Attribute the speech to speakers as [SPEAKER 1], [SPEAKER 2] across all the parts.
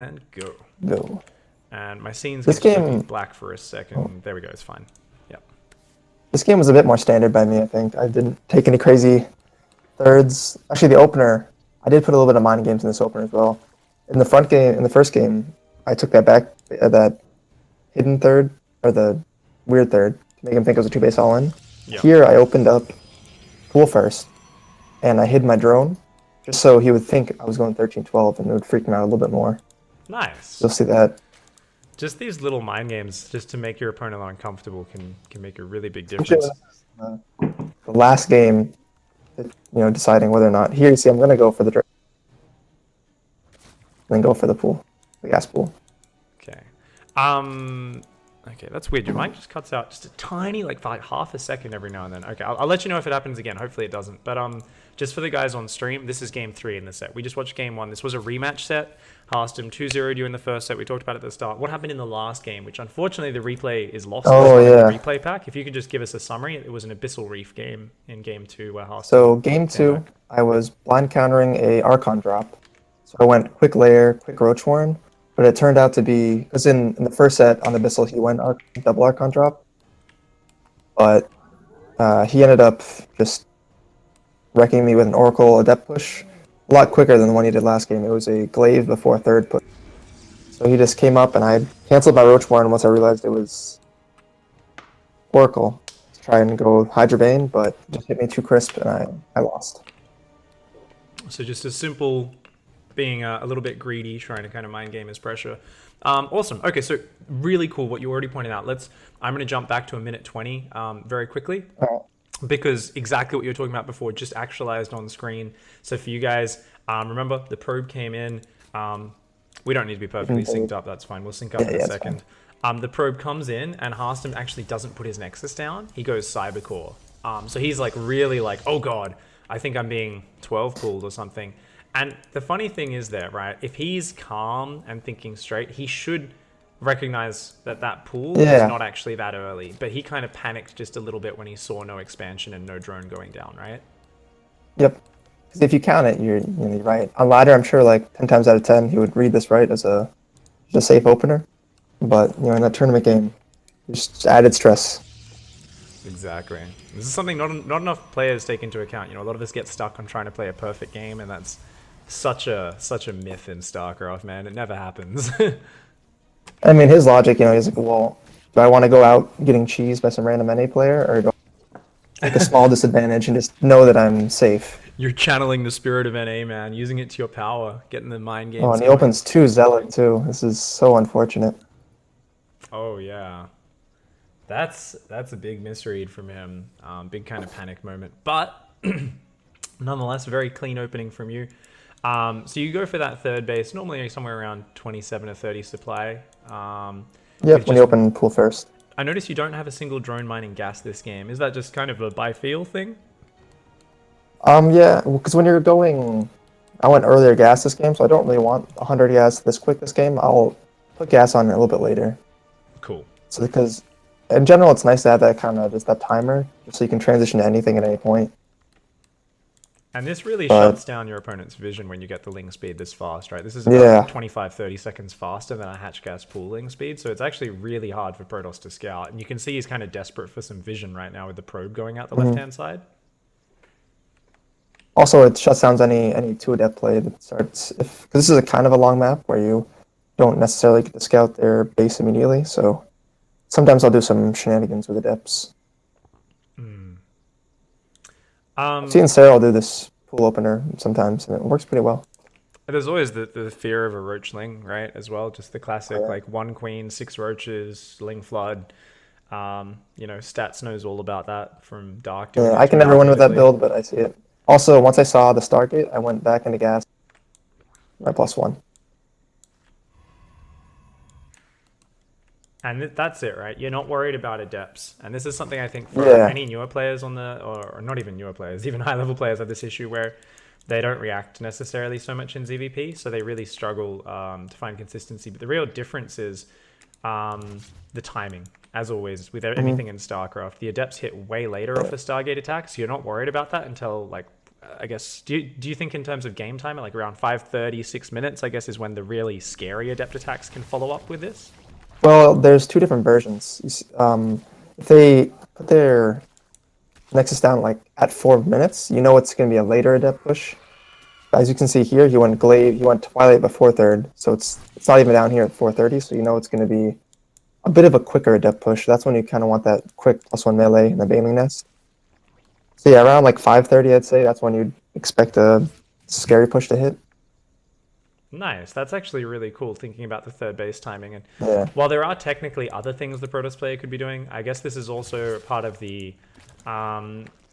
[SPEAKER 1] And go.
[SPEAKER 2] Go.
[SPEAKER 1] And my scene's
[SPEAKER 2] This
[SPEAKER 1] going to be
[SPEAKER 2] game,
[SPEAKER 1] black for a second.
[SPEAKER 2] oh,
[SPEAKER 1] There we go, it's fine. Yep.
[SPEAKER 2] this game was a bit more standard by me, I think. I didn't take any crazy thirds. Actually, the opener, I did put a little bit of mind games in this opener as well. In the first game, I took that hidden third, or the weird third, to make him think it was a two-base all-in.
[SPEAKER 1] Yep.
[SPEAKER 2] Here, I opened up pool first, and I hid my drone, just so he would think I was going 13-12, and it would freak him out a little bit more.
[SPEAKER 1] Nice.
[SPEAKER 2] You'll see that.
[SPEAKER 1] Just these little mind games, just to make your opponent uncomfortable, can make a really big
[SPEAKER 2] Especially
[SPEAKER 1] difference.
[SPEAKER 2] when the last game, deciding whether or not. Here, you see, I'm going to go for the drone, then go for the pool, the gas pool.
[SPEAKER 1] Okay. Okay, that's weird. Your mic just cuts out just a tiny, like half a second every now and then. Okay, I'll let you know if it happens again. Hopefully it doesn't. But just for the guys on stream, this is game 3 in the set. We just watched game 1. This was a rematch set. Harstem 2-0'd you in the first set. We talked about it at the start. What happened in the last game, which unfortunately the replay is lost.
[SPEAKER 2] Oh,
[SPEAKER 1] in
[SPEAKER 2] yeah.
[SPEAKER 1] the replay pack. If you could just give us a summary. It was an Abyssal Reef game in game 2 where Harstem...
[SPEAKER 2] So game 2, I was blind countering a Archon drop. So I went quick layer, quick Roach Warren. But it turned out to be, because in the first set on the Abyssal, he went double Archon drop. But he ended up just wrecking me with an Oracle Adept push. A lot quicker than the one he did last game. It was a glaive before third push. So he just came up and I canceled my Roach Warren once I realized it was Oracle to try and go Hydra-Bane, but it just hit me too crisp and I lost.
[SPEAKER 1] So just a simple... being a little bit greedy, trying to kind of mind game his pressure. Awesome. Okay, so really cool what you already pointed out. I'm going to jump back to a minute 20 very quickly, because exactly what you were talking about before just actualized on screen. So for you guys, remember the probe came in. We don't need to be perfectly synced up. That's fine. We'll sync up in a second. The probe comes in and Harstem actually doesn't put his Nexus down. He goes Cybercore. So he's like really like, oh God, I think I'm being 12 pulled or something. And the funny thing is there, right? If he's calm and thinking straight, he should recognize that that pool is not actually that early. But he kind of panicked just a little bit when he saw no expansion and no drone going down, right?
[SPEAKER 2] Yep. Because if you count it, you're right. On ladder, I'm sure like 10 times out of 10, he would read this right as a safe opener. But in that tournament game, just added stress.
[SPEAKER 1] Exactly. This is something not enough players take into account. A lot of us get stuck on trying to play a perfect game, and that's such a myth in StarCraft, man. It never happens.
[SPEAKER 2] I mean, his logic, he's like, well, do I want to go out getting cheesed by some random NA player, or do I take a small disadvantage and just know that I'm safe?
[SPEAKER 1] You're channeling the spirit of NA, man, using it to your power, getting the mind games.
[SPEAKER 2] Oh, and he opens 2 Zealot, too. This is so unfortunate.
[SPEAKER 1] Oh, yeah. That's a big misread from him. Big kind of panic moment. But, nonetheless, very clean opening from you. So you go for that third base, normally somewhere around 27 or 30 supply.
[SPEAKER 2] Yep, when you open pool first.
[SPEAKER 1] I notice you don't have a single drone mining gas this game. Is that just kind of a by feel thing?
[SPEAKER 2] Yeah, because when you're going... I went earlier gas this game, so I don't really want 100 gas this quick this game. I'll put gas on it a little bit later.
[SPEAKER 1] Cool.
[SPEAKER 2] So because, in general, it's nice to have that kind of, just that timer, just so you can transition to anything at any point.
[SPEAKER 1] And this really shuts down your opponent's vision when you get the ling speed this fast, right? This is about 25-30 seconds faster than a hatch gas pooling speed, so it's actually really hard for Protoss to scout. And you can see he's kind of desperate for some vision right now with the probe going out the left-hand side.
[SPEAKER 2] Also, it shuts down any 2 adept play that starts, because this is a kind of a long map where you don't necessarily get to scout their base immediately, so sometimes I'll do some shenanigans with adepts. I've seen Sarah do this pool opener sometimes, and it works pretty well.
[SPEAKER 1] There's always the fear of a roach ling, right, as well. Just the classic, like 1 queen, 6 roaches, ling flood. Stats knows all about that from Dark.
[SPEAKER 2] Yeah, I can never win with that build, but I see it. Also, once I saw the Stargate, I went back into gas. My +1.
[SPEAKER 1] And that's it, right? You're not worried about adepts. And this is something I think for any newer players or not even newer players, even high-level players have this issue where they don't react necessarily so much in ZvP, so they really struggle to find consistency. But the real difference is the timing. As always, with anything in StarCraft, the adepts hit way later off a Stargate attack, so you're not worried about that until like I guess, do you think in terms of game time, like around 5:30, 6 minutes, I guess, is when the really scary adept attacks can follow up with this?
[SPEAKER 2] Well, there's two different versions. If they put their Nexus down like at 4 minutes, you know it's going to be a later adept push. As you can see here, he went Glaive, he went Twilight before third, so it's not even down here at 4:30, so you know it's going to be a bit of a quicker adept push. That's when you kind of want that quick +1 melee in the Baneling Nest. So yeah, around like 5:30, I'd say that's when you'd expect a scary push to hit.
[SPEAKER 1] Nice. That's actually really cool thinking about the third base timing. And
[SPEAKER 2] Yeah.
[SPEAKER 1] while there are technically other things the Protoss player could be doing, I guess this is also part of the.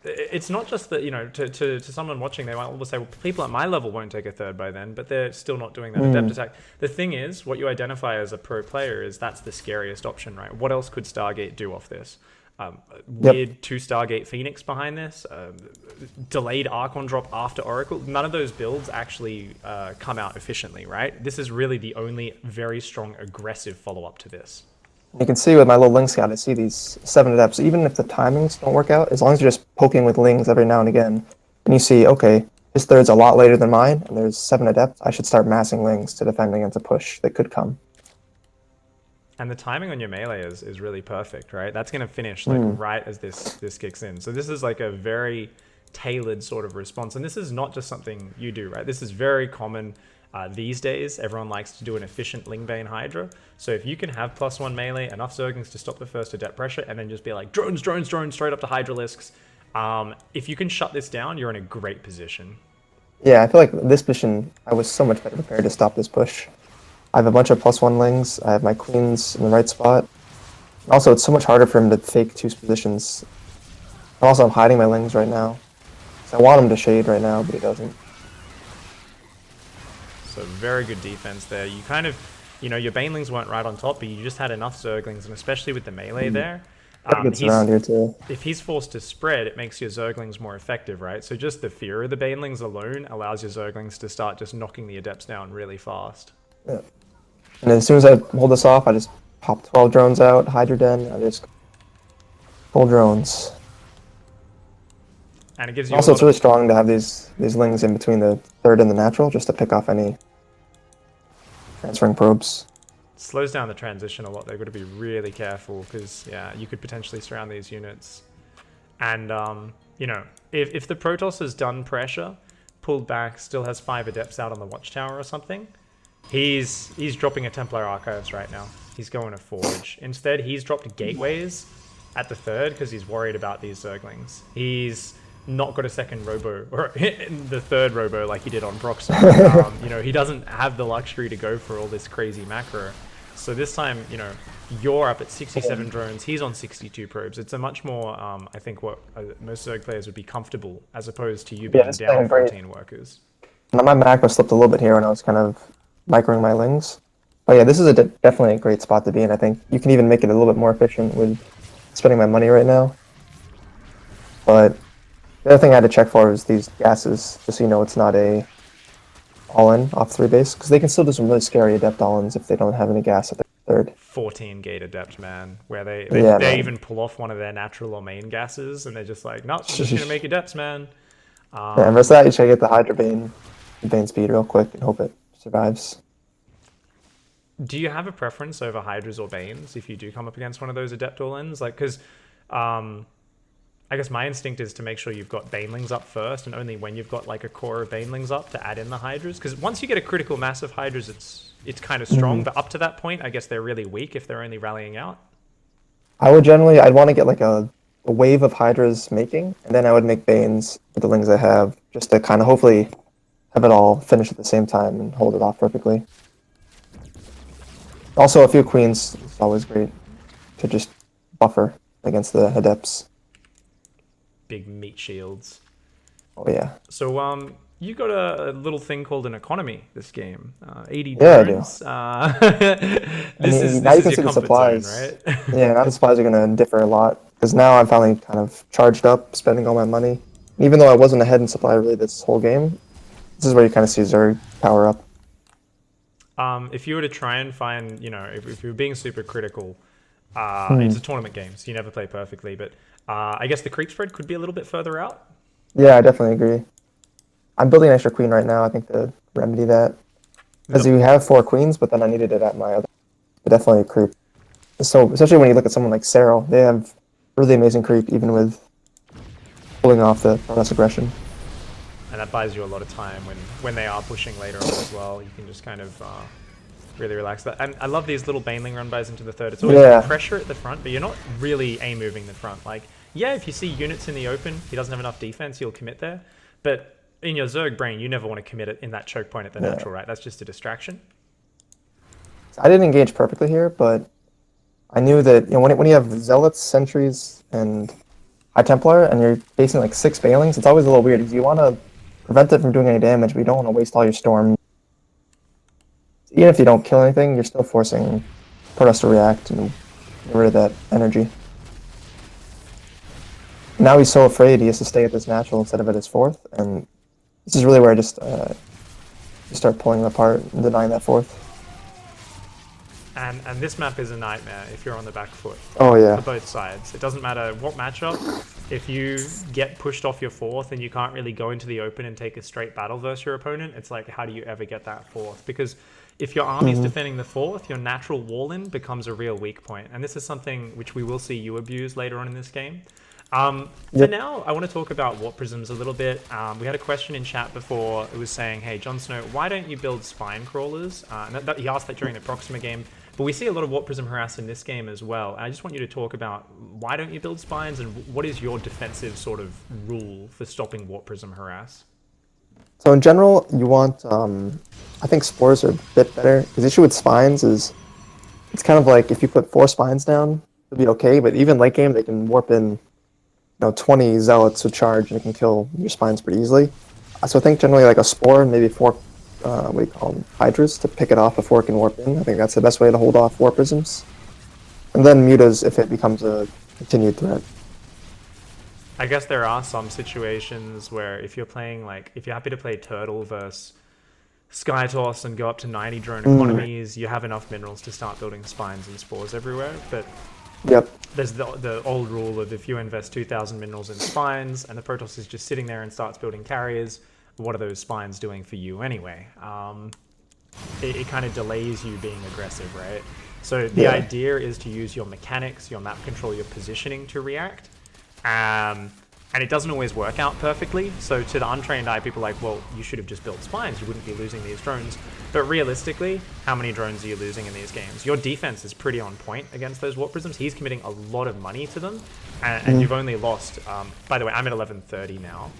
[SPEAKER 1] It's not just that, to someone watching, they might always say, well, people at my level won't take a third by then, but they're still not doing that adept attack. The thing is, what you identify as a pro player is that's the scariest option, right? What else could Stargate do off this? Weird 2 Stargate Phoenix behind this, delayed Archon drop after Oracle. None of those builds actually come out efficiently, right? This is really the only very strong aggressive follow-up to this.
[SPEAKER 2] You can see with my little Ling Scout, I see these 7 adepts. Even if the timings don't work out, as long as you're just poking with Lings every now and again, and you see, okay, his third's a lot later than mine, and there's 7 adepts, I should start massing Lings to defend against a push that could come.
[SPEAKER 1] And the timing on your melee is really perfect, right? That's going to finish like right as this kicks in. So this is like a very tailored sort of response. And this is not just something you do, right? This is very common these days. Everyone likes to do an efficient Ling-Bane Hydra. So if you can have +1 melee, enough Zerglings to stop the first adept pressure, and then just be like, drones, drones, drones, straight up to Hydralisks. If you can shut this down, you're in a great position.
[SPEAKER 2] Yeah, I feel like this mission, I was so much better prepared to stop this push. I have a bunch of +1 Lings, I have my Queens in the right spot. Also, it's so much harder for him to fake 2 positions. Also, I'm hiding my Lings right now. So I want him to shade right now, but he doesn't.
[SPEAKER 1] So very good defense there. You kind of, your Banelings weren't right on top, but you just had enough Zerglings, and especially with the melee there.
[SPEAKER 2] Gets around here too.
[SPEAKER 1] If he's forced to spread, it makes your Zerglings more effective, right? So just the fear of the Banelings alone allows your Zerglings to start just knocking the Adepts down really fast.
[SPEAKER 2] Yeah. And as soon as I hold this off, I just pop 12 drones out, Hydra Den, I just pull drones.
[SPEAKER 1] And it gives you
[SPEAKER 2] also, it's really strong to have these Lings in between the third and the natural, just to pick off any transferring probes.
[SPEAKER 1] Slows down the transition a lot. They've got to be really careful because, yeah, you could potentially surround these units. And, if the Protoss has done pressure, pulled back, still has 5 Adepts out on the Watchtower or something, he's dropping a Templar Archives right now. He's going to Forge. Instead, he's dropped Gateways at the third because he's worried about these Zerglings. He's not got a second Robo, or the third Robo like he did on Proxy. He doesn't have the luxury to go for all this crazy macro. So this time, you're up at 67 drones, he's on 62 probes. It's a much more, I think, what most Zerg players would be comfortable, as opposed to you being down 14 workers.
[SPEAKER 2] My macro slipped a little bit here when I was kind of microing my Lings. But yeah, this is definitely a great spot to be in. I think you can even make it a little bit more efficient with spending my money right now. But the other thing I had to check for was these gases, just so you know it's not a all-in off 3 base, because they can still do some really scary adept all-ins if they don't have any gas at their third.
[SPEAKER 1] 14 gate adept, man, where they even pull off one of their natural or main gases, and they're just like, nope, I'm just gonna make adepts, man.
[SPEAKER 2] Yeah, and versus that, you should get the Hydra-Bane speed real quick and hope it survives.
[SPEAKER 1] Do you have a preference over Hydras or Banes if you do come up against one of those adept all-ins? Like, because I guess my instinct is to make sure you've got Banelings up first, and only when you've got like a core of Banelings up to add in the Hydras. Because once you get a critical mass of Hydras, it's kind of strong. But up to that point, I guess they're really weak if they're only rallying out.
[SPEAKER 2] I'd want to get like a wave of Hydras making, and then I would make Banes with the Lings I have, just to kind of hopefully have it all finish at the same time and hold it off perfectly. Also, a few Queens is always great to just buffer against the Adepts.
[SPEAKER 1] Big meat shields.
[SPEAKER 2] Oh yeah.
[SPEAKER 1] So you got a little thing called an economy this game. 80
[SPEAKER 2] drones.
[SPEAKER 1] I do. This is your comfort
[SPEAKER 2] supplies.
[SPEAKER 1] zone, right?
[SPEAKER 2] Yeah, now the supplies are going to differ a lot, because now I'm finally kind of charged up, spending all my money. Even though I wasn't ahead in supply really this whole game, this is where you kind of see Zerg power up.
[SPEAKER 1] If you were to try and find, if you were being super critical, it's a tournament game, so you never play perfectly, but I guess the creep spread could be a little bit further out.
[SPEAKER 2] Yeah, I definitely agree. I'm building an extra queen right now, I think, to remedy that. Because you have 4 queens, but then I needed it at my other. But definitely a creep. So, especially when you look at someone like Cyril, they have really amazing creep, even with pulling off the less aggression.
[SPEAKER 1] And that buys you a lot of time when they are pushing later on as well. You can just kind of really relax that. And I love these little Baneling run-bys into the third. It's always pressure at the front, but you're not really A-moving the front. Like, yeah, if you see units in the open, he doesn't have enough defense, you'll commit there. But in your Zerg brain, you never want to commit it in that choke point at the natural, right? That's just a distraction.
[SPEAKER 2] I didn't engage perfectly here, but I knew that when you have Zealots, Sentries, and High Templar, and you're facing like 6 Banelings, it's always a little weird because you want to prevent it from doing any damage, but you don't want to waste all your storm. Even if you don't kill anything, you're still forcing Protoss to react and get rid of that energy. Now he's so afraid he has to stay at this natural instead of at his 4th, and this is really where I just start pulling him apart and denying that 4th.
[SPEAKER 1] And this map is a nightmare if you're on the back foot.
[SPEAKER 2] Oh yeah.
[SPEAKER 1] For both sides. It doesn't matter what matchup. If you get pushed off your 4th and you can't really go into the open and take a straight battle versus your opponent, it's like, how do you ever get that 4th? Because if your army's defending the 4th, your natural wall-in becomes a real weak point. And this is something which we will see you abuse later on in this game. For now, I want to talk about Warp Prisms a little bit. We had a question in chat before. It was saying, hey, JonSnow, why don't you build Spine Crawlers? And he asked that during the Proxima game. But we see a lot of Warp Prism harass in this game as well. I just want you to talk about why don't you build Spines and what is your defensive sort of rule for stopping Warp Prism harass?
[SPEAKER 2] So in general, you want, I think Spores are a bit better. Because the issue with Spines is, it's kind of like if you put 4 Spines down, it'll be okay. But even late game, they can warp in 20 Zealots to charge and it can kill your Spines pretty easily. So I think generally like a Spore and maybe 4 what do you call them, Hydras to pick it off before it can warp in. I think that's the best way to hold off Warp Prisms. And then Mutas if it becomes a continued threat.
[SPEAKER 1] I guess there are some situations where if you're playing, like, if you're happy to play Turtle versus Skytoss and go up to 90 drone economies, you have enough minerals to start building Spines and Spores everywhere. But there's the old rule of if you invest 2,000 minerals in Spines and the Protoss is just sitting there and starts building carriers, what are those Spines doing for you anyway? It kind of delays you being aggressive, right? So the idea is to use your mechanics, your map control, your positioning to react. And it doesn't always work out perfectly. So to the untrained eye, people are like, well, you should have just built Spines. You wouldn't be losing these drones. But realistically, how many drones are you losing in these games? Your defense is pretty on point against those Warp Prisms. He's committing a lot of money to them. And you've only lost... by the way, I'm at 1130 now.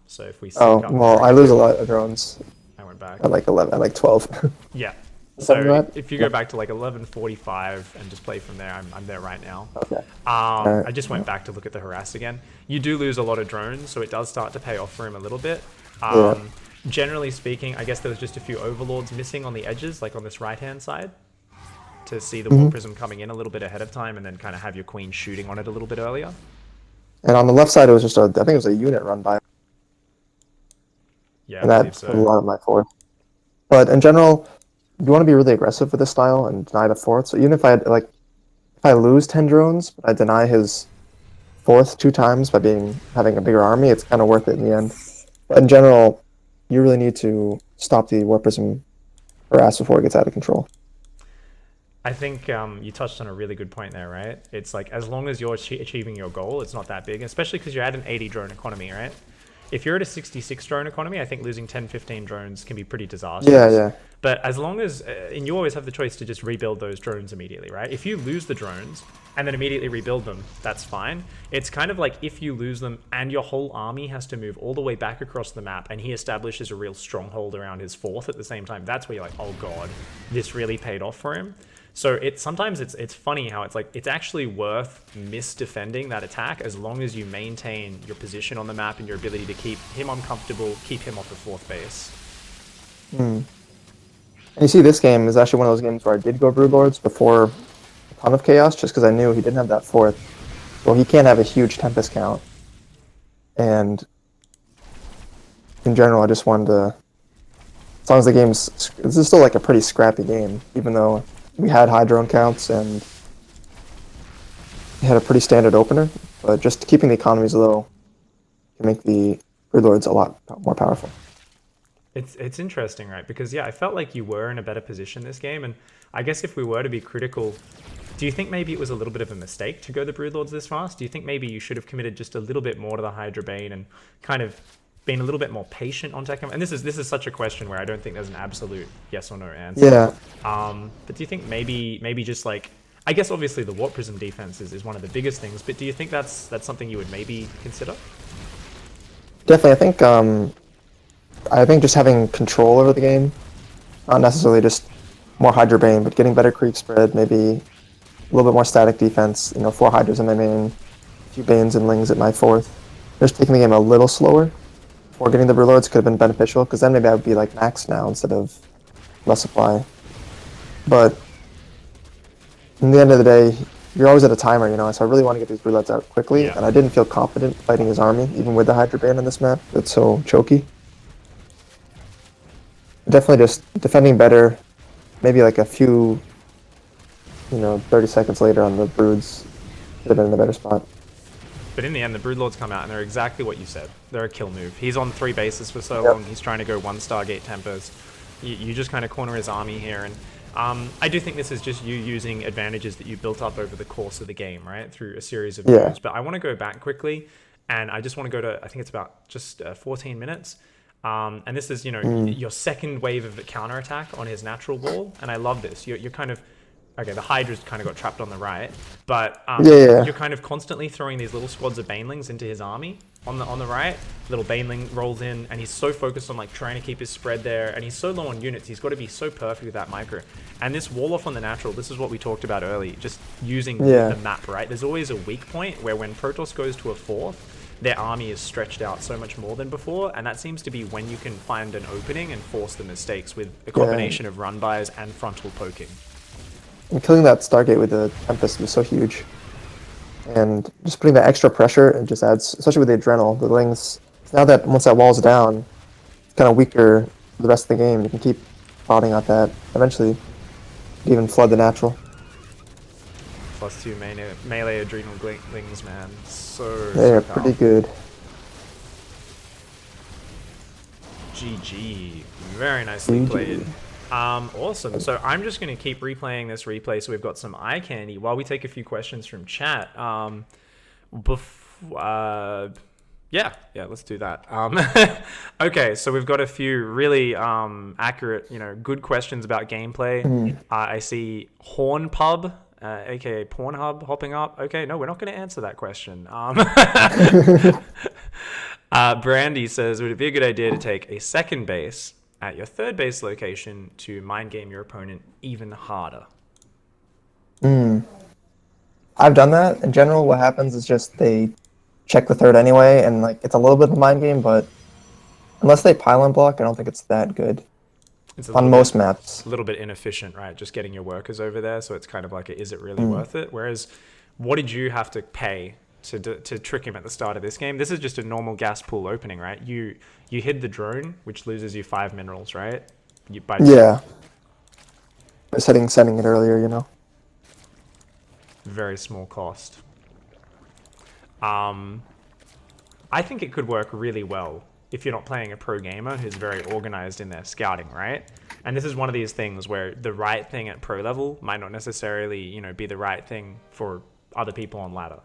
[SPEAKER 1] So if we sync up,
[SPEAKER 2] well, I lose a lot of drones.
[SPEAKER 1] I went back.
[SPEAKER 2] At like 11, at like 12.
[SPEAKER 1] Yeah. So if you go back to like 1145 and just play from there, I'm there right now.
[SPEAKER 2] Okay.
[SPEAKER 1] I just went back to look at the harass again. You do lose a lot of drones, so it does start to pay off for him a little bit. Generally speaking, I guess there was just a few overlords missing on the edges, like on this right-hand side, to see the Warp Prism coming in a little bit ahead of time and then kind of have your queen shooting on it a little bit earlier.
[SPEAKER 2] And on the left side, it was just I think it was a unit run by.
[SPEAKER 1] Yeah,
[SPEAKER 2] and that a lot of my 4th. But in general, you want to be really aggressive with this style and deny the 4th. So even if I lose 10 drones, but I deny his 4th 2 times by having a bigger army, it's kind of worth it in the end. But in general, you really need to stop the Warp Prism harass before it gets out of control.
[SPEAKER 1] I think you touched on a really good point there, right? It's like, as long as you're achieving your goal, it's not that big, especially because you're at an 80 drone economy, right? If you're at a 66 drone economy, I think losing 10, 15 drones can be pretty disastrous.
[SPEAKER 2] Yeah.
[SPEAKER 1] But as long as, and you always have the choice to just rebuild those drones immediately, right? If you lose the drones and then immediately rebuild them, that's fine. It's kind of like if you lose them and your whole army has to move all the way back across the map and he establishes a real stronghold around his 4th at the same time, that's where you're like, oh God, this really paid off for him. So sometimes it's funny how it's like, it's actually worth misdefending that attack as long as you maintain your position on the map and your ability to keep him uncomfortable, keep him off the 4th base.
[SPEAKER 2] And you see this game is actually one of those games where I did go Broodlords before a ton of chaos just because I knew he didn't have that 4th. Well, he can't have a huge Tempest count. And in general, I just wanted to, as long as the game's, this is still like a pretty scrappy game, even though we had high drone counts and we had a pretty standard opener, but just keeping the economies low can make the Broodlord's a lot more powerful.
[SPEAKER 1] It's interesting, right? Because yeah, I felt like you were in a better position this game, and I guess if we were to be critical, do you think maybe it was a little bit of a mistake to go the Broodlords this fast? Do you think maybe you should have committed just a little bit more to the Hydra-Bane and kind of been a little bit more patient on tech? And this is such a question where I don't think there's an absolute yes or no answer.
[SPEAKER 2] Yeah.
[SPEAKER 1] But do you think maybe just like, I guess obviously the Warp Prism defense is one of the biggest things, but do you think that's something you would maybe consider?
[SPEAKER 2] Definitely, I think just having control over the game, not necessarily just more Hydra Bane, but getting better creep spread, maybe a little bit more static defense. 4 Hydras in my main, a few Banes and Lings at my 4th. Just taking the game a little slower before getting the Broodlords could have been beneficial, because then maybe I would be like max now instead of less supply. But in the end of the day, you're always at a timer, so I really want to get these Broodlords out quickly,
[SPEAKER 1] Yeah.
[SPEAKER 2] and I didn't feel confident fighting his army, even with the Hydra Bane on this map. It's so choky. Definitely just defending better, maybe like a few, 30 seconds later on the Broods could have been in a better spot.
[SPEAKER 1] But in the end, the Broodlords come out and they're exactly what you said. They're a kill move. He's on 3 bases for so long. He's trying to go 1 Stargate Tempers. You just kind of corner his army here. And I do think this is just you using advantages that you built up over the course of the game, right? Through a series of moves. But I want to go back quickly. And I just want to go to, I think it's about just 14 minutes. And this is, your second wave of the counterattack on his natural wall. And I love this. You're kind of... Okay, the Hydra's kind of got trapped on the right, but you're kind of constantly throwing these little squads of Banelings into his army on the right. Little Baneling rolls in, and he's so focused on like trying to keep his spread there, and he's so low on units. He's got to be so perfect with that micro. And this wall off on the natural, this is what we talked about early, just using the map, right? There's always a weak point where when Protoss goes to a 4th, their army is stretched out so much more than before, and that seems to be when you can find an opening and force the mistakes with a combination of run-bys and frontal poking.
[SPEAKER 2] And killing that Stargate with the Tempest was so huge. And just putting that extra pressure, it just adds, especially with the Adrenal, the Lings. Now that once that wall's down, it's kind of weaker for the rest of the game. You can keep prodding at that. Eventually, you can even flood the natural.
[SPEAKER 1] +2 melee Adrenal Lings, man.
[SPEAKER 2] They're
[SPEAKER 1] so
[SPEAKER 2] pretty good.
[SPEAKER 1] GG. Very nicely played. Awesome. So I'm just going to keep replaying this replay so we've got some eye candy while we take a few questions from chat. Yeah, let's do that. Okay, so we've got a few really accurate, good questions about gameplay. I see Horn Pub, aka Pornhub, hopping up. Okay, no, we're not going to answer that question. Brandy says, would it be a good idea to take a second base at your 3rd base location to mind game your opponent even harder?
[SPEAKER 2] I've done that. In general, what happens is just they check the 3rd anyway, and like it's a little bit of a mind game, but unless they pylon block, I don't think it's that good. It's on most maps.
[SPEAKER 1] A little bit inefficient, right? Just getting your workers over there, so it's kind of like, is it really worth it? Whereas, what did you have to pay to trick him at the start of this game? This is just a normal gas pool opening, right? You hid the drone, which loses you 5 minerals, right? By
[SPEAKER 2] sending it earlier,
[SPEAKER 1] Very small cost. I think it could work really well if you're not playing a pro gamer who's very organized in their scouting, right? And this is one of these things where the right thing at pro level might not necessarily, be the right thing for other people on ladder,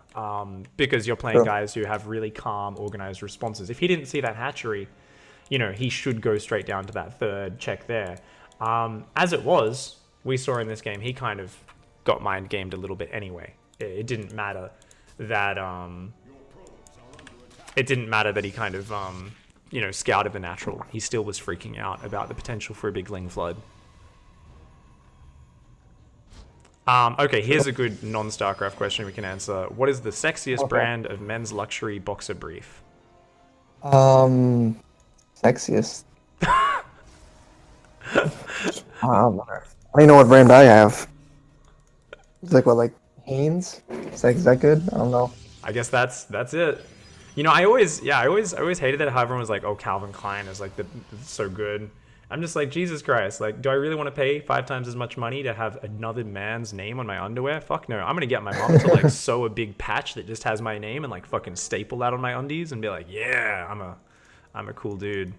[SPEAKER 1] because you're playing guys who have really calm, organized responses. If he didn't see that hatchery, he should go straight down to that 3rd check there. As it was, we saw in this game, he kind of got mind gamed a little bit anyway. It didn't matter that he kind of scouted the natural. He still was freaking out about the potential for a big Ling flood. Okay, here's a good non-StarCraft question we can answer. What is the sexiest brand of men's luxury boxer brief?
[SPEAKER 2] Sexiest. I don't know what brand I have. It's like Hanes? Is that good? I don't know.
[SPEAKER 1] I guess that's it. I always hated that how everyone was like, oh, Calvin Klein is like so good. I'm just like, Jesus Christ, like, do I really want to pay 5 times as much money to have another man's name on my underwear? Fuck no. I'm gonna get my mom to like sew a big patch that just has my name and like fucking staple that on my undies and be like, yeah, I'm a cool dude.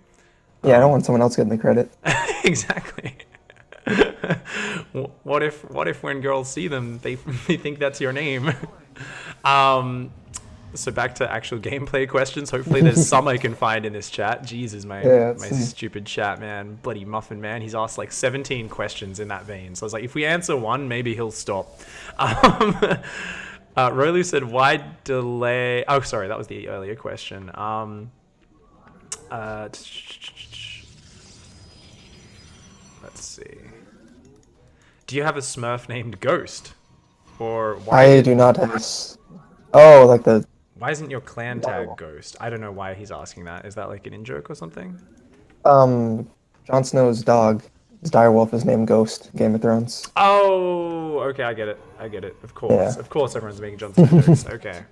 [SPEAKER 2] Yeah, I don't want someone else getting the credit.
[SPEAKER 1] Exactly. What if when girls see them, they think that's your name? So back to actual gameplay questions. Hopefully there's some I can find in this chat. Jesus,
[SPEAKER 2] Yeah,
[SPEAKER 1] my stupid chat, man. Bloody Muffin Man. He's asked like 17 questions in that vein. So I was like, if we answer one, maybe he'll stop. Rolu said, why delay? Oh, sorry, that was the earlier question. Let's see. Do you have a Smurf named Ghost? Or
[SPEAKER 2] I do not have this. Oh, like the...
[SPEAKER 1] Why isn't your clan tag Ghost? I don't know why he's asking that. Is that like an in-joke or something?
[SPEAKER 2] JonSnow's dog, his direwolf, is named Ghost, Game of Thrones.
[SPEAKER 1] Oh, okay, I get it. Of course.
[SPEAKER 2] Yeah.
[SPEAKER 1] Of course everyone's making Jon Snow jokes. Okay.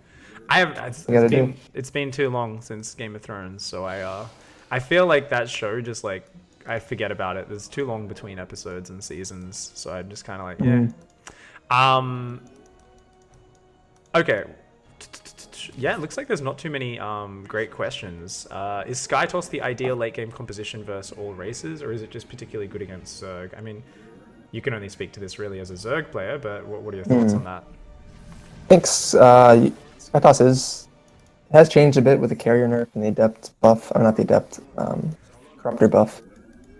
[SPEAKER 1] It's been too long since Game of Thrones, so I feel like that show just like I forget about it. There's too long between episodes and seasons, so I'm just kind of like, yeah. Okay. Yeah, it looks like there's not too many great questions. Is Skytoss the ideal late game composition versus all races, or is it just particularly good against Zerg? I mean, you can only speak to this really as a Zerg player, but what are your thoughts on that?
[SPEAKER 2] I think Skytoss has changed a bit with the carrier nerf and the adept buff, or not the adept, corruptor buff.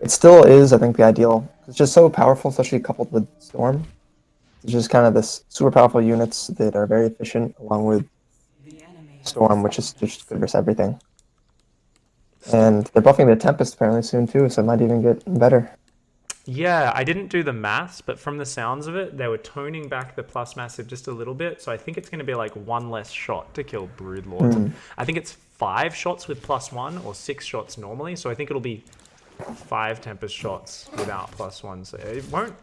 [SPEAKER 2] It still is, I think, the ideal. It's just so powerful, especially coupled with Storm. It's just kind of this super powerful units that are very efficient, along with Storm, which is just good versus everything. And they're buffing the Tempest apparently soon too, so it might even get better.
[SPEAKER 1] Yeah, I didn't do the maths, but from the sounds of it, they were toning back the plus massive just a little bit. So I think it's going to be like one less shot to kill Broodlords. I think it's 5 shots with +1 or 6 shots normally. So I think it'll be 5 Tempest shots without +1. So it won't.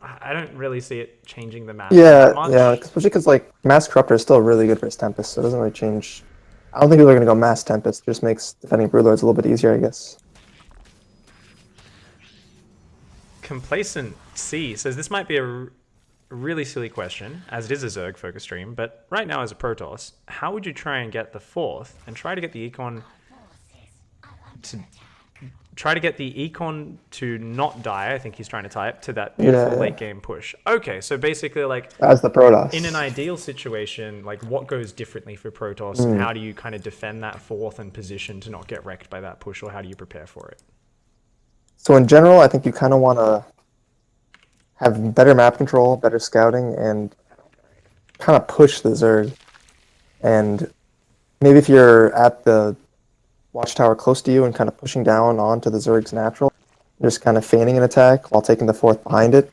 [SPEAKER 1] I don't really see it changing the math that much.
[SPEAKER 2] Yeah, especially because like Mass Corruptor is still really good versus Tempest, so it doesn't really change. I don't think people are going to go Mass Tempest. It just makes defending Broodlords a little bit easier, I guess.
[SPEAKER 1] Complacent C says this might be a really silly question, as it is a Zerg focus stream, but right now as a Protoss, how would you try and get the 4th and try to get the Econ to not die? I think he's trying to type to that beautiful late game push. Okay, so basically like
[SPEAKER 2] as the Protoss,
[SPEAKER 1] in an ideal situation, like what goes differently for Protoss? How do you kind of defend that 4th and position to not get wrecked by that push, or how do you prepare for it?
[SPEAKER 2] So in general, I think you kind of want to have better map control, better scouting, and kind of push the Zerg. And maybe if you're at the watchtower close to you and kind of pushing down onto the Zerg's natural, just kind of feigning an attack while taking the 4th behind it.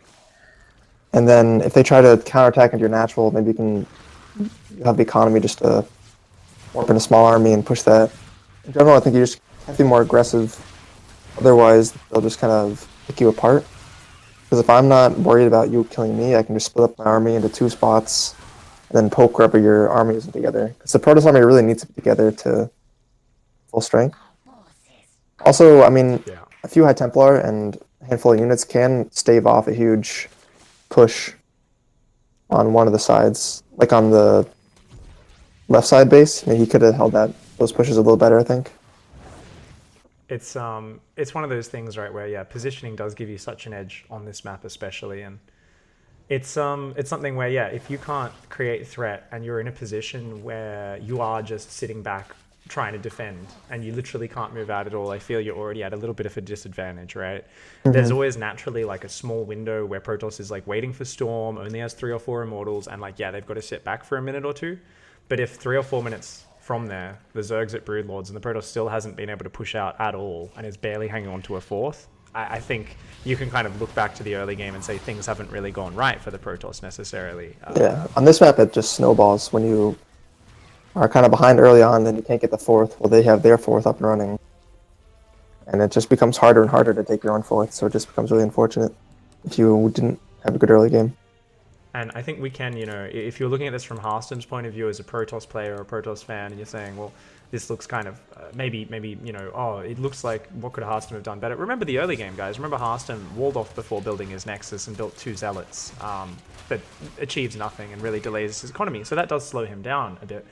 [SPEAKER 2] And then if they try to counterattack into your natural, maybe you can have the economy just to warp in a small army and push that. In general, I think you just have to be more aggressive. Otherwise, they'll just kind of pick you apart. Because if I'm not worried about you killing me, I can just split up my army into 2 spots and then poke wherever your army isn't together. Because the Protoss army really needs to be together to full strength. Also, I mean, a few High Templar and a handful of units can stave off a huge push on one of the sides. Like on the left side base, maybe he could have held those pushes a little better, I think.
[SPEAKER 1] It's one of those things, right, where positioning does give you such an edge on this map especially, and it's something where if you can't create threat and you're in a position where you are just sitting back trying to defend and you literally can't move out at all, I feel you're already at a little bit of a disadvantage, right? There's always naturally like a small window where Protoss is like waiting for Storm, only has 3 or 4 Immortals, and like they've got to sit back for a minute or two. But if 3 or 4 minutes from there, the Zerg's at Broodlords and the Protoss still hasn't been able to push out at all and is barely hanging on to a 4th, I think you can kind of look back to the early game and say things haven't really gone right for the Protoss necessarily.
[SPEAKER 2] On this map it just snowballs when you are kind of behind early on, then you can't get the 4th. Well, they have their 4th up and running. And it just becomes harder and harder to take your own 4th, so it just becomes really unfortunate if you didn't have a good early game.
[SPEAKER 1] And I think we can, if you're looking at this from Harstem's point of view as a Protoss player or a Protoss fan, and you're saying, well, this looks kind of, maybe, it looks like, what could Harstem have done better? Remember the early game, guys. Remember Harstem walled off before building his Nexus and built 2 Zealots, but achieves nothing and really delays his economy. So that does slow him down a bit.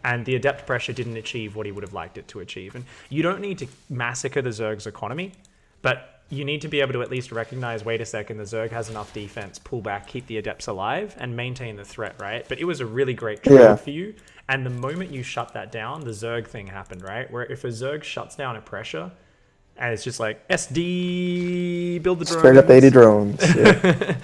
[SPEAKER 1] and the adept pressure didn't achieve what he would have liked it to achieve. And you don't need to massacre the Zerg's economy, but you need to be able to at least recognize, wait a second, the Zerg has enough defense, pull back, keep the adepts alive, and maintain the threat, right? But it was a really great trade for you. And the moment you shut that down, the Zerg thing happened, right? Where if a Zerg shuts down a pressure, and it's just like, SD, build the drones.
[SPEAKER 2] Straight up 80 drones. Yeah.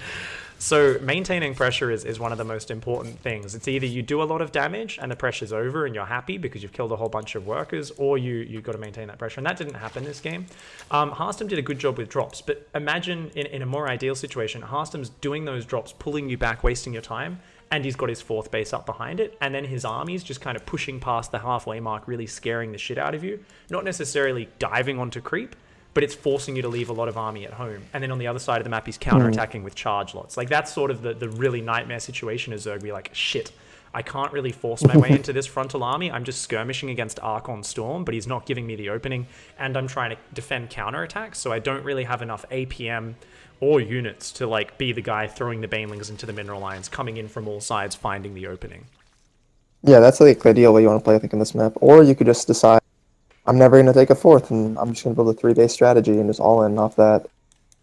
[SPEAKER 1] So maintaining pressure is one of the most important things. It's either you do a lot of damage and the pressure's over and you're happy because you've killed a whole bunch of workers, or you've got to maintain that pressure. And that didn't happen this game. Harstem did a good job with drops, but imagine in a more ideal situation, Harstem's doing those drops, pulling you back, wasting your time, and he's got his fourth base up behind it, and then his army's just kind of pushing past the halfway mark, really scaring the shit out of you. Not necessarily diving onto creep, but it's forcing you to leave a lot of army at home. And then on the other side of the map, he's counterattacking with charge lots. Like, that's sort of the really nightmare situation as Zerg. Be like, shit, I can't really force my way into this frontal army. I'm just skirmishing against Archon Storm, but he's not giving me the opening, and I'm trying to defend counterattacks, so I don't really have enough APM or units to, like, be the guy throwing the Banelings into the mineral lines, coming in from all sides, finding the opening.
[SPEAKER 2] Yeah, that's like the ideal way you want to play, I think, in this map. Or you could just decide, I'm never going to take a fourth, and I'm just going to build a 3-base strategy and just all in off that.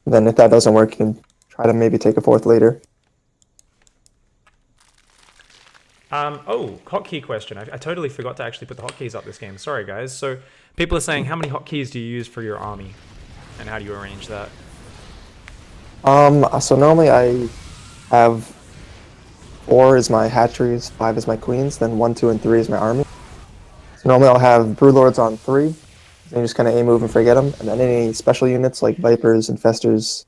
[SPEAKER 2] Then if that doesn't work, you can try to maybe take a fourth later.
[SPEAKER 1] Hotkey question. I totally forgot to actually put the hotkeys up this game. Sorry, guys. So people are saying, how many hotkeys do you use for your army? And how do you arrange that?
[SPEAKER 2] So normally I have 4 is my hatcheries, 5 is my queens, then 1, 2, and 3 is my army. So normally I'll have Brewlords on 3, and you just kind of aim, move, and forget them. And then any special units like Vipers, Infestors,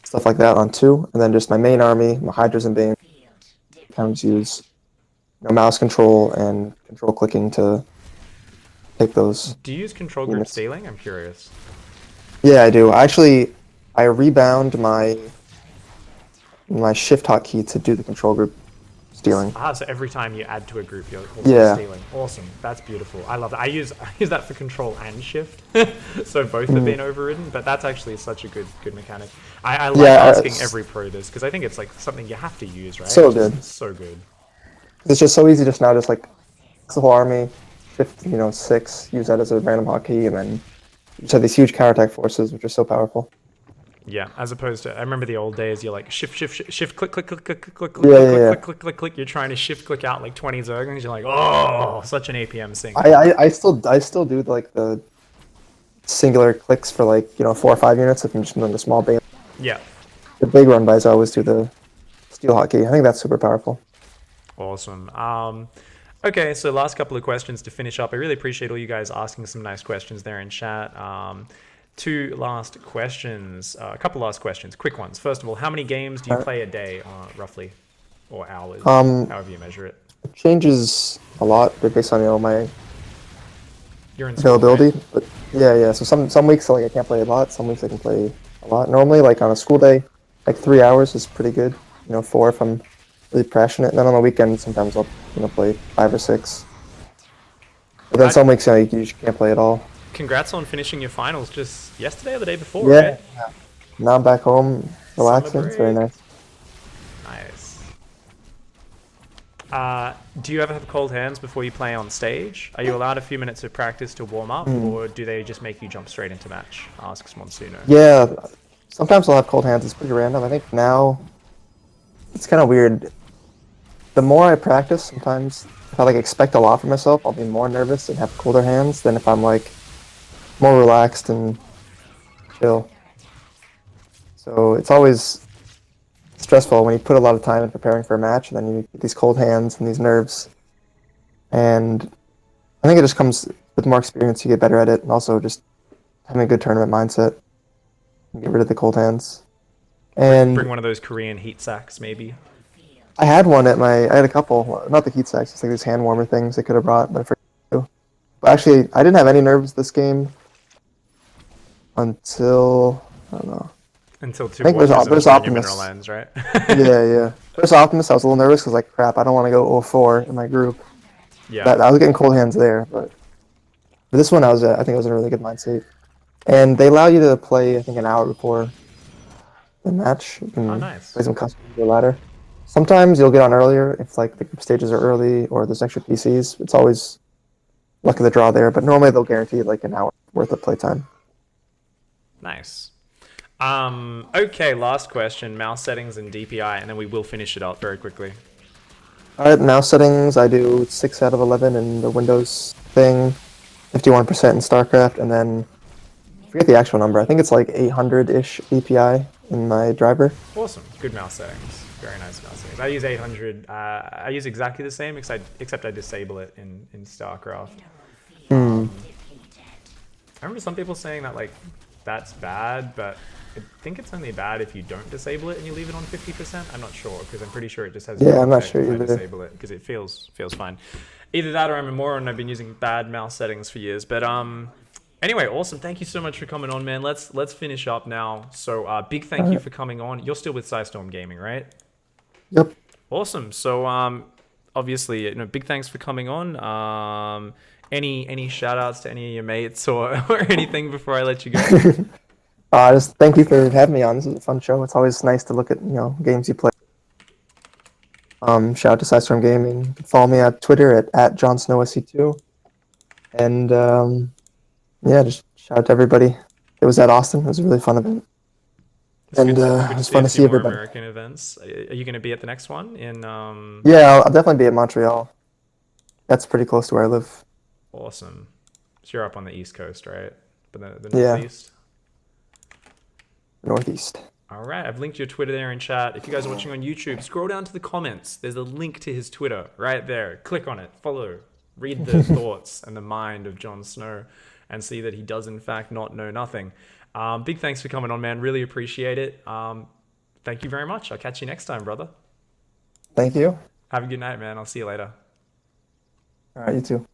[SPEAKER 2] stuff like that on 2. And then just my main army, my Hydras and Bane, kind of just use mouse control and control clicking to take those.
[SPEAKER 1] Do you use control group stealing? I'm curious.
[SPEAKER 2] Yeah, I do. I rebound my shift hotkey to do the control group stealing.
[SPEAKER 1] So every time you add to a group, you're also stealing. Awesome. That's beautiful. I love that. I use that for control and shift, so both have been overridden. But that's actually such a good mechanic. I like asking every pro this because I think it's like something you have to use, right?
[SPEAKER 2] So good.
[SPEAKER 1] So good.
[SPEAKER 2] It's just so easy just now, just like the whole army, shift 6, use that as a random hotkey, and then you just have these huge counterattack forces, which are so powerful.
[SPEAKER 1] Yeah, as opposed to, I remember the old days, you're like shift, click, click, click, click, click, click, click, click. You're trying to shift, click out like 20 Zerglings. You're like, oh, such an APM sync.
[SPEAKER 2] I still do like the singular clicks for like 4 or 5 units if I'm just doing the small bane.
[SPEAKER 1] Yeah.
[SPEAKER 2] The big run bys I always do the steel hotkey. I think that's super powerful.
[SPEAKER 1] Awesome. Okay, so last couple of questions to finish up. I really appreciate all you guys asking some nice questions there in chat. 2 last questions, a couple last questions, quick ones. First of all, how many games do you play a day, roughly, or hours, however you measure it?
[SPEAKER 2] It changes a lot based on my
[SPEAKER 1] You're in school,
[SPEAKER 2] availability.
[SPEAKER 1] right?
[SPEAKER 2] But yeah. So some weeks like I can't play a lot. Some weeks I can play a lot. Normally, like on a school day, like 3 hours is pretty good. 4 if I'm really passionate. And then on the weekend, sometimes I'll play 5 or 6. But then some weeks you just can't play at all.
[SPEAKER 1] Congrats on finishing your finals just yesterday or the day before,
[SPEAKER 2] yeah.
[SPEAKER 1] right?
[SPEAKER 2] Yeah. Now I'm back home, relaxing. It's very nice.
[SPEAKER 1] Nice. Do you ever have cold hands before you play on stage? Are you allowed a few minutes of practice to warm up, or do they just make you jump straight into match? Asks Monsuno.
[SPEAKER 2] Yeah, sometimes I'll have cold hands. It's pretty random. I think now it's kind of weird. The more I practice, sometimes if I expect a lot from myself, I'll be more nervous and have colder hands than if I'm more relaxed and chill. So it's always stressful when you put a lot of time in preparing for a match, and then you get these cold hands and these nerves. And I think it just comes with more experience. You get better at it, and also just having a good tournament mindset. And get rid of the cold hands. And
[SPEAKER 1] bring one of those Korean heat sacks, maybe.
[SPEAKER 2] I had I had a couple, not the heat sacks, just like these hand warmer things I could have brought, but I forgot to. But actually, I didn't have any nerves this game until, I don't know.
[SPEAKER 1] Until 2
[SPEAKER 2] I think there's Optimus.
[SPEAKER 1] Lens, right?
[SPEAKER 2] yeah. There's Optimus. I was a little nervous because crap, I don't want to go 0-4 in my group.
[SPEAKER 1] Yeah.
[SPEAKER 2] I was getting cold hands there, but this one I think I was in a really good mindset. And they allow you to play, I think, an hour before the match. You can
[SPEAKER 1] nice.
[SPEAKER 2] play some custom your ladder. Sometimes you'll get on earlier if like the group stages are early or there's extra PCs. It's always luck of the draw there, but normally they'll guarantee like an hour worth of playtime.
[SPEAKER 1] Nice. Okay, last question, mouse settings and DPI, and then we will finish it up very quickly.
[SPEAKER 2] All right, mouse settings. I do 6 out of 11 in the Windows thing, 51% in StarCraft, and then I forget the actual number. I think it's like 800-ish DPI in my driver.
[SPEAKER 1] Awesome. Good mouse settings. Very nice mouse settings. I use 800. I use exactly the same, except I disable it in StarCraft. I remember some people saying that like that's bad, but I think it's only bad if you don't disable it and you leave it on 50%. I'm not sure because I'm pretty sure it just has.
[SPEAKER 2] Yeah, I'm not sure
[SPEAKER 1] if I
[SPEAKER 2] either.
[SPEAKER 1] disable it because it feels fine. Either that or I'm a moron. I've been using bad mouse settings for years. But anyway, awesome. Thank you so much for coming on, man. Let's finish up now. So big thank you for coming on. You're still with Storm Gaming, right?
[SPEAKER 2] Yep.
[SPEAKER 1] Awesome. So obviously, big thanks for coming on. Any shout outs to any of your mates or anything before I let you go?
[SPEAKER 2] Just thank you for having me on. This is a fun show. It's always nice to look at games you play. Shout out to Storm Gaming. You can follow me on Twitter at JonSnow2. And yeah, just shout out to everybody. It was at Austin. It was a really fun event. And it was fun to see everybody.
[SPEAKER 1] American events. Are you going to be at the next one in?
[SPEAKER 2] Yeah, I'll definitely be at Montreal. That's pretty close to where I live.
[SPEAKER 1] Awesome. So you're up on the East Coast, right? But the
[SPEAKER 2] Yeah.
[SPEAKER 1] Northeast?
[SPEAKER 2] Northeast.
[SPEAKER 1] All right. I've linked your Twitter there in chat. If you guys are watching on YouTube, scroll down to the comments. There's a link to his Twitter right there. Click on it. Follow. Read the thoughts and the mind of JonSnow and see that he does, in fact, not know nothing. Big thanks for coming on, man. Really appreciate it. Thank you very much. I'll catch you next time, brother.
[SPEAKER 2] Thank you.
[SPEAKER 1] Have a good night, man. I'll see you later.
[SPEAKER 2] All right, you too.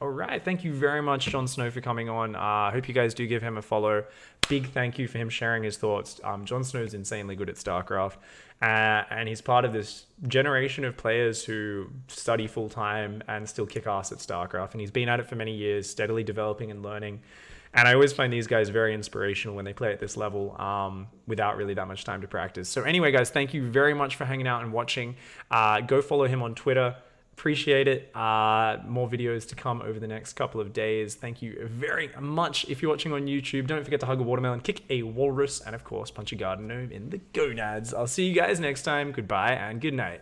[SPEAKER 1] All right. Thank you very much, JonSnow, for coming on. I hope you guys do give him a follow. Big thank you for him sharing his thoughts. JonSnow is insanely good at StarCraft. And he's part of this generation of players who study full-time and still kick ass at StarCraft. And he's been at it for many years, steadily developing and learning. And I always find these guys very inspirational when they play at this level without really that much time to practice. So anyway, guys, thank you very much for hanging out and watching. Go follow him on Twitter. Appreciate it. More videos to come over the next couple of days. Thank you very much. If you're watching on YouTube, don't forget to hug a watermelon, kick a walrus, and of course, punch a garden gnome in the gonads. I'll see you guys next time. Goodbye and good night.